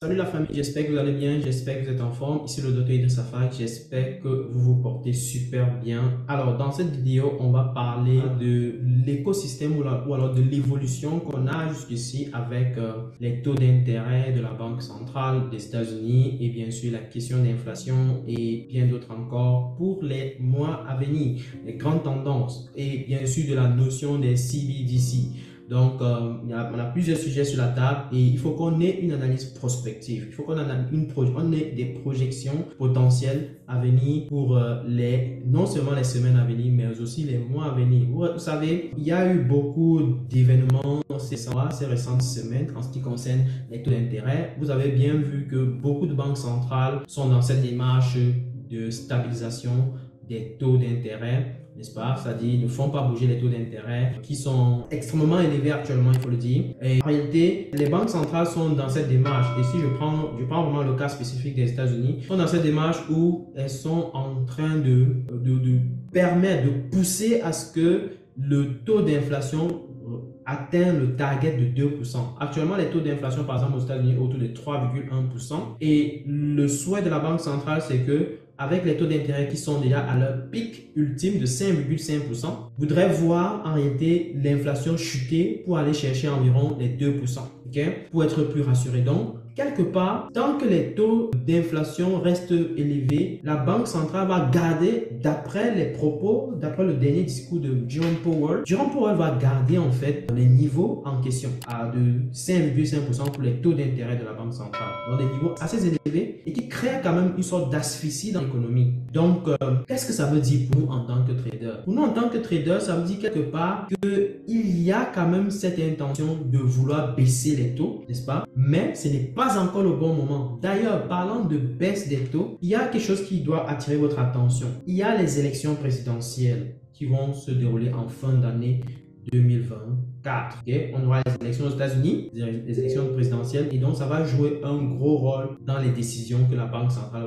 Salut la famille, j'espère que vous allez bien, j'espère que vous êtes en forme. Ici le docteur Idriss Afak, j'espère que vous vous portez super bien. Alors dans cette vidéo, on va parler de l'écosystème ou alors de l'évolution qu'on a jusqu'ici avec les taux d'intérêt de la Banque centrale des États-Unis et bien sûr la question d'inflation et bien d'autres encore pour les mois à venir, les grandes tendances et bien sûr de la notion des CBDC. Donc, on a plusieurs sujets sur la table et il faut qu'on ait une analyse prospective. Il faut qu'on ait des projections potentielles à venir pour non seulement les semaines à venir, mais aussi les mois à venir. Vous savez, il y a eu beaucoup d'événements ces récentes semaines en ce qui concerne les taux d'intérêt. Vous avez bien vu que beaucoup de banques centrales sont dans cette démarche de stabilisation des taux d'intérêt, n'est-ce pas? C'est-à-dire, ne font pas bouger les taux d'intérêt qui sont extrêmement élevés actuellement, il faut le dire. Et en réalité, les banques centrales sont dans cette démarche. Et si je prends vraiment le cas spécifique des États-Unis, sont dans cette démarche où elles sont en train de permettre, de pousser à ce que le taux d'inflation atteint le target de 2%. Actuellement, les taux d'inflation, par exemple, aux États-Unis, autour de 3,1%. Et le souhait de la Banque centrale, c'est que avec les taux d'intérêt qui sont déjà à leur pic ultime de 5,5%, voudrait voir en réalité l'inflation chuter pour aller chercher environ les 2%, pour être plus rassuré. Donc, quelque part, tant que les taux d'inflation restent élevés, la Banque centrale va garder, d'après les propos, d'après le dernier discours de Jerome Powell va garder en fait les niveaux en question à de 5,5% pour les taux d'intérêt de la Banque centrale. Donc des niveaux assez élevés et qui créent quand même une sorte d'asphyxie dans l'économie. Donc, qu'est-ce que ça veut dire pour nous en tant que trader? Pour nous en tant que trader, ça veut dire quelque part qu'il y a quand même cette intention de vouloir baisser les taux, n'est-ce pas? Mais ce n'est pas encore le bon moment. D'ailleurs, parlant de baisse des taux, il y a quelque chose qui doit attirer votre attention. Il y a les élections présidentielles qui vont se dérouler en fin d'année 2024. On aura les élections aux États-Unis, les élections présidentielles, et donc ça va jouer un gros rôle dans les décisions que la Banque centrale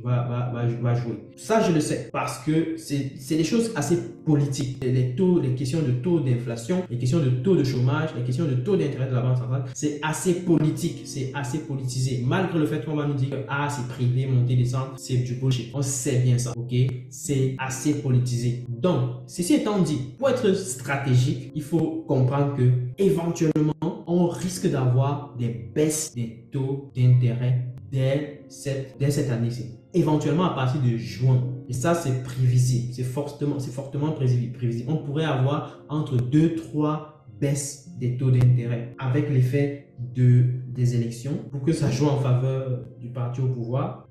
va jouer. Ça, je le sais parce que c'est des choses assez politiques. Les questions de taux d'inflation, les questions de taux de chômage, les questions de taux d'intérêt de la Banque centrale, c'est assez politique, c'est assez politisé. Malgré le fait qu'on va nous dire que c'est privé, monter, descendre, c'est du bullshit. On sait bien ça, c'est assez politisé. Donc, ceci étant dit, pour être stratégique, il faut comprendre que éventuellement, on risque d'avoir des baisses des taux d'intérêt dès cette année-ci. Éventuellement à partir de juin. Et ça, c'est prévisible. C'est fortement prévisible. On pourrait avoir entre 2-3 baisses des taux d'intérêt avec l'effet des élections pour que ça joue en faveur du parti au pouvoir,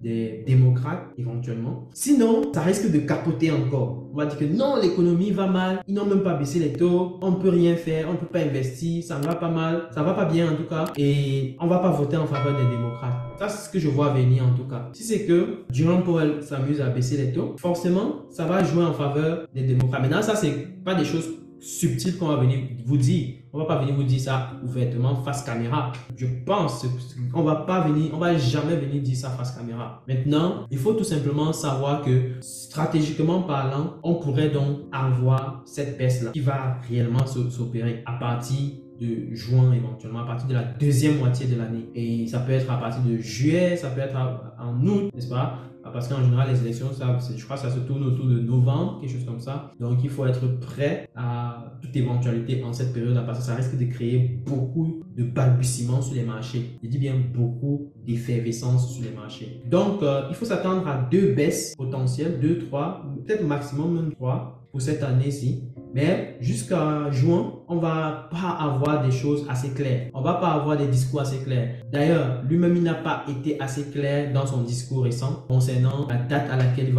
des démocrates éventuellement. Sinon, ça risque de capoter encore. On va dire que non, l'économie va mal, ils n'ont même pas baissé les taux, on ne peut rien faire, on ne peut pas investir, ça ne va pas mal, ça ne va pas bien en tout cas, et on ne va pas voter en faveur des démocrates. Ça, c'est ce que je vois venir en tout cas. Si c'est que Jerome Powell s'amuse à baisser les taux, forcément, ça va jouer en faveur des démocrates. Maintenant, ça, c'est pas des choses subtiles qu'on va venir vous dire. On va pas venir vous dire ça ouvertement face caméra. Je pense qu'on va jamais venir dire ça face caméra. Maintenant, il faut tout simplement savoir que stratégiquement parlant, on pourrait donc avoir cette baisse-là qui va réellement s'opérer à partir de juin éventuellement, à partir de la deuxième moitié de l'année. Et ça peut être à partir de juillet, ça peut être en août, n'est-ce pas? Parce qu'en général, les élections, je crois que ça se tourne autour de novembre, quelque chose comme ça. Donc, il faut être prêt à toute éventualité en cette période-là parce que ça risque de créer beaucoup de balbutiements sur les marchés. Je dis bien beaucoup d'effervescence sur les marchés. Donc, il faut s'attendre à 2 baisses potentielles, 2, 3, peut-être maximum même 3 pour cette année-ci. Mais jusqu'à juin, on ne va pas avoir des choses assez claires. On ne va pas avoir des discours assez clairs. D'ailleurs, lui-même, il n'a pas été assez clair dans son discours récent concernant la date à laquelle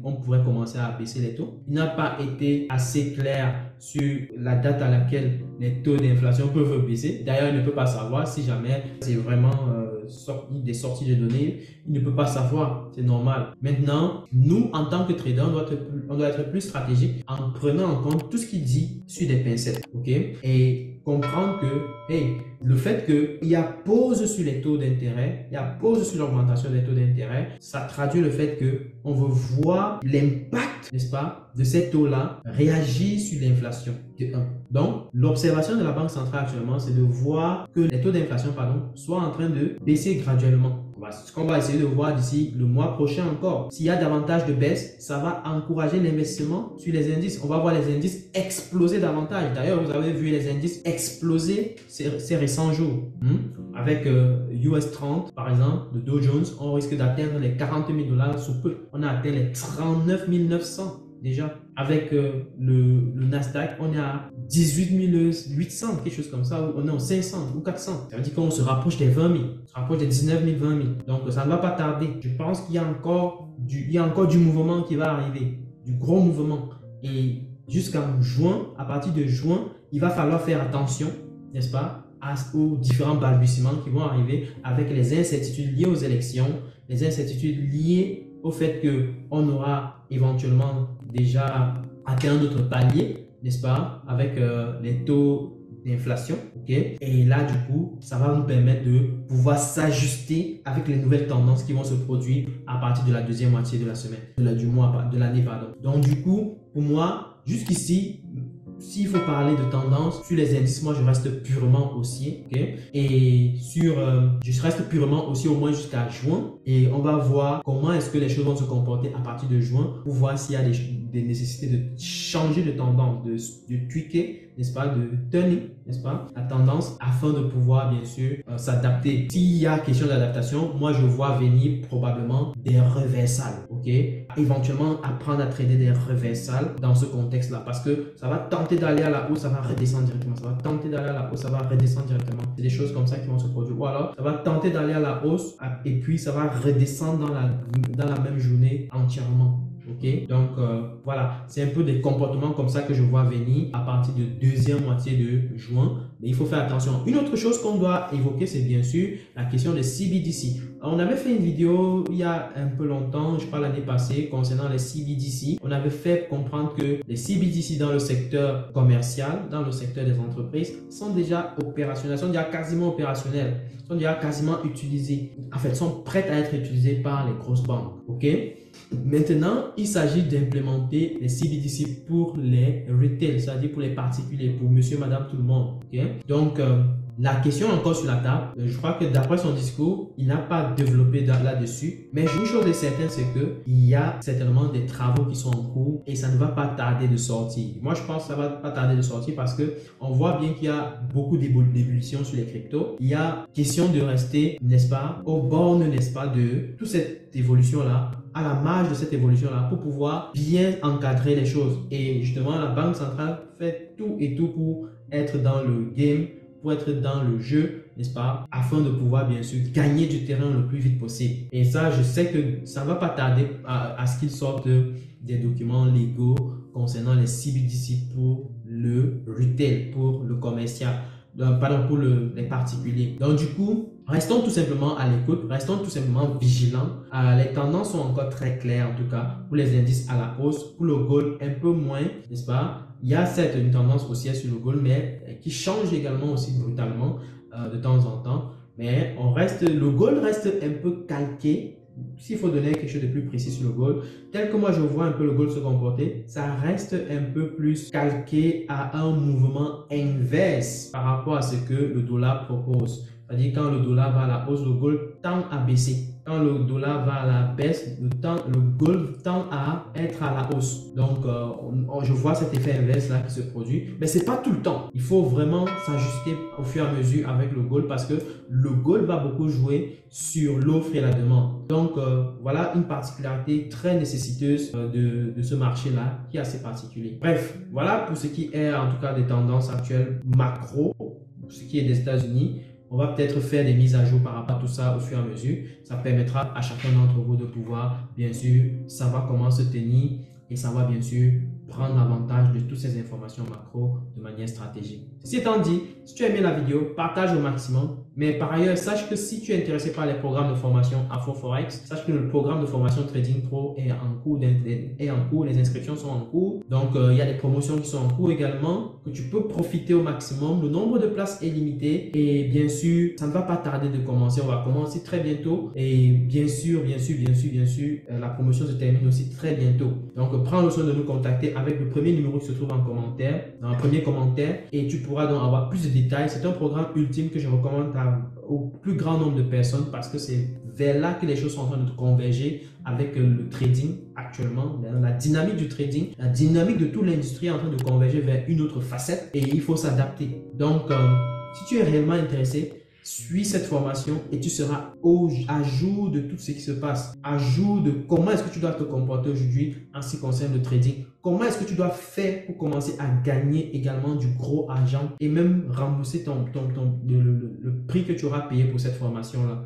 on pourrait commencer à baisser les taux. Il n'a pas été assez clair sur la date à laquelle les taux d'inflation peuvent baisser. D'ailleurs, il ne peut pas savoir si jamais c'est vraiment des sorties de données. Il ne peut pas savoir, c'est normal. Maintenant, nous, en tant que trader, on doit être plus stratégique en prenant en compte tout ce qu'il dit sur des pincettes, et comprendre que, le fait qu'il y a pause sur les taux d'intérêt, il y a pause sur l'augmentation des taux d'intérêt, ça traduit le fait qu'on veut voir l'impact, n'est-ce pas, de ces taux-là réagir sur l'inflation. de 1. Donc, l'observation de la Banque centrale actuellement, c'est de voir que les taux d'inflation, soient en train de baisser graduellement. Ce qu'on va essayer de voir d'ici le mois prochain encore. S'il y a davantage de baisse, ça va encourager l'investissement sur les indices. On va voir les indices exploser davantage. D'ailleurs, vous avez vu les indices exploser ces récents jours. Avec US 30, par exemple, le Dow Jones, on risque d'atteindre les 40 000 $ sous peu. On a atteint les 39 900 déjà. Avec le Nasdaq, on est à 18 800, quelque chose comme ça, ou on est aux 500 ou 400. Ça veut dire qu'on se rapproche des 20 000, on se rapproche des 19 000, 20 000. Donc ça ne va pas tarder. Je pense qu'il y a encore du mouvement qui va arriver, du gros mouvement. Et jusqu'en juin, à partir de juin, il va falloir faire attention, n'est-ce pas, aux différents balbutiements qui vont arriver avec les incertitudes liées aux élections, les incertitudes liées au fait qu'on aura éventuellement déjà atteint notre palier, n'est-ce pas, avec les taux d'inflation, ok? Et là, du coup, ça va nous permettre de pouvoir s'ajuster avec les nouvelles tendances qui vont se produire à partir de la deuxième moitié de la semaine, du mois, de l'année, pardon. Donc, du coup, pour moi, jusqu'ici, s'il faut parler de tendance sur les indices, moi je reste purement haussier, ok? Et je reste purement haussier au moins jusqu'à juin. Et on va voir comment est-ce que les choses vont se comporter à partir de juin pour voir s'il y a des nécessités de changer de tendance, de tweaker, n'est-ce pas, de turning, n'est-ce pas, la tendance afin de pouvoir bien sûr s'adapter. S'il y a question d'adaptation, moi je vois venir probablement des reversals, ok? Éventuellement apprendre à trader des reversals dans ce contexte-là parce que ça va tenter d'aller à la hausse, ça va redescendre directement. Ça va tenter d'aller à la hausse, ça va redescendre directement. C'est des choses comme ça qui vont se produire. Ou alors, ça va tenter d'aller à la hausse et puis ça va redescendre dans la même journée entièrement. Ok, donc voilà, c'est un peu des comportements comme ça que je vois venir à partir de deuxième moitié de juin. Mais il faut faire attention. Une autre chose qu'on doit évoquer, c'est bien sûr la question des CBDC. On avait fait une vidéo il y a un peu longtemps, je crois l'année passée, concernant les CBDC. On avait fait comprendre que les CBDC dans le secteur commercial, dans le secteur des entreprises, sont déjà opérationnels, sont déjà quasiment opérationnels, sont déjà quasiment utilisés. En fait, sont prêts à être utilisés par les grosses banques. Ok? Maintenant, il s'agit d'implémenter les CBDC pour les retail, c'est-à-dire pour les particuliers, pour monsieur, madame, tout le monde. Okay? Donc, la question encore sur la table, je crois que d'après son discours, il n'a pas développé là-dessus. Mais une chose est certaine, c'est qu'il y a certainement des travaux qui sont en cours et ça ne va pas tarder de sortir. Moi, je pense que ça ne va pas tarder de sortir parce qu'on voit bien qu'il y a beaucoup d'ébullition sur les cryptos. Il y a question de rester, n'est-ce pas, au bord, n'est-ce pas, de toute cette évolution-là, à la marge de cette évolution-là pour pouvoir bien encadrer les choses. Et justement, la Banque centrale fait tout et tout pour être dans le game, pour être dans le jeu, n'est-ce pas, afin de pouvoir bien sûr gagner du terrain le plus vite possible. Et ça, je sais que ça ne va pas tarder à ce qu'ils sortent des documents légaux concernant les CBDC pour le retail, pour le commercial, pardon, pour les particuliers. Donc du coup, restons tout simplement à l'écoute, restons tout simplement vigilants. Les tendances sont encore très claires en tout cas pour les indices à la hausse, pour le gold un peu moins, n'est-ce pas? Il y a certes une tendance haussière sur le gold, mais qui change également aussi brutalement de temps en temps. Mais le gold reste un peu calqué. S'il faut donner quelque chose de plus précis sur le gold, tel que moi je vois un peu le gold se comporter, ça reste un peu plus calqué à un mouvement inverse par rapport à ce que le dollar propose. C'est-à-dire quand le dollar va à la hausse, le gold tend à baisser. Quand le dollar va à la baisse, le gold tend à être à la hausse. Donc, je vois cet effet inverse là qui se produit. Mais ce n'est pas tout le temps. Il faut vraiment s'ajuster au fur et à mesure avec le gold parce que le gold va beaucoup jouer sur l'offre et la demande. Donc, voilà une particularité très nécessiteuse de ce marché-là qui est assez particulier. Bref, voilà pour ce qui est en tout cas des tendances actuelles macro, pour ce qui est des États-Unis. On va peut-être faire des mises à jour par rapport à tout ça au fur et à mesure. Ça permettra à chacun d'entre vous de pouvoir, bien sûr, savoir comment se tenir et savoir, bien sûr, prendre avantage de toutes ces informations macro de manière stratégique. Ceci étant dit, si tu as aimé la vidéo, partage au maximum. Mais par ailleurs, sache que si tu es intéressé par les programmes de formation AfroForex, sache que le programme de formation Trading Pro est en cours, les inscriptions sont en cours. Donc, il y a des promotions qui sont en cours également, que tu peux profiter au maximum. Le nombre de places est limité et bien sûr, ça ne va pas tarder de commencer. On va commencer très bientôt et bien sûr, la promotion se termine aussi très bientôt. Donc, prends le soin de nous contacter avec le premier numéro qui se trouve en commentaire, dans le premier commentaire, et tu pourras donc avoir plus de détails. C'est un programme ultime que je recommande au plus grand nombre de personnes parce que c'est vers là que les choses sont en train de converger avec le trading actuellement. La dynamique du trading, la dynamique de toute l'industrie est en train de converger vers une autre facette et il faut s'adapter. Donc, si tu es réellement intéressé, suis cette formation et tu seras à jour de tout ce qui se passe, à jour de comment est-ce que tu dois te comporter aujourd'hui en ce qui concerne le trading, comment est-ce que tu dois faire pour commencer à gagner également du gros argent et même rembourser le prix que tu auras payé pour cette formation-là.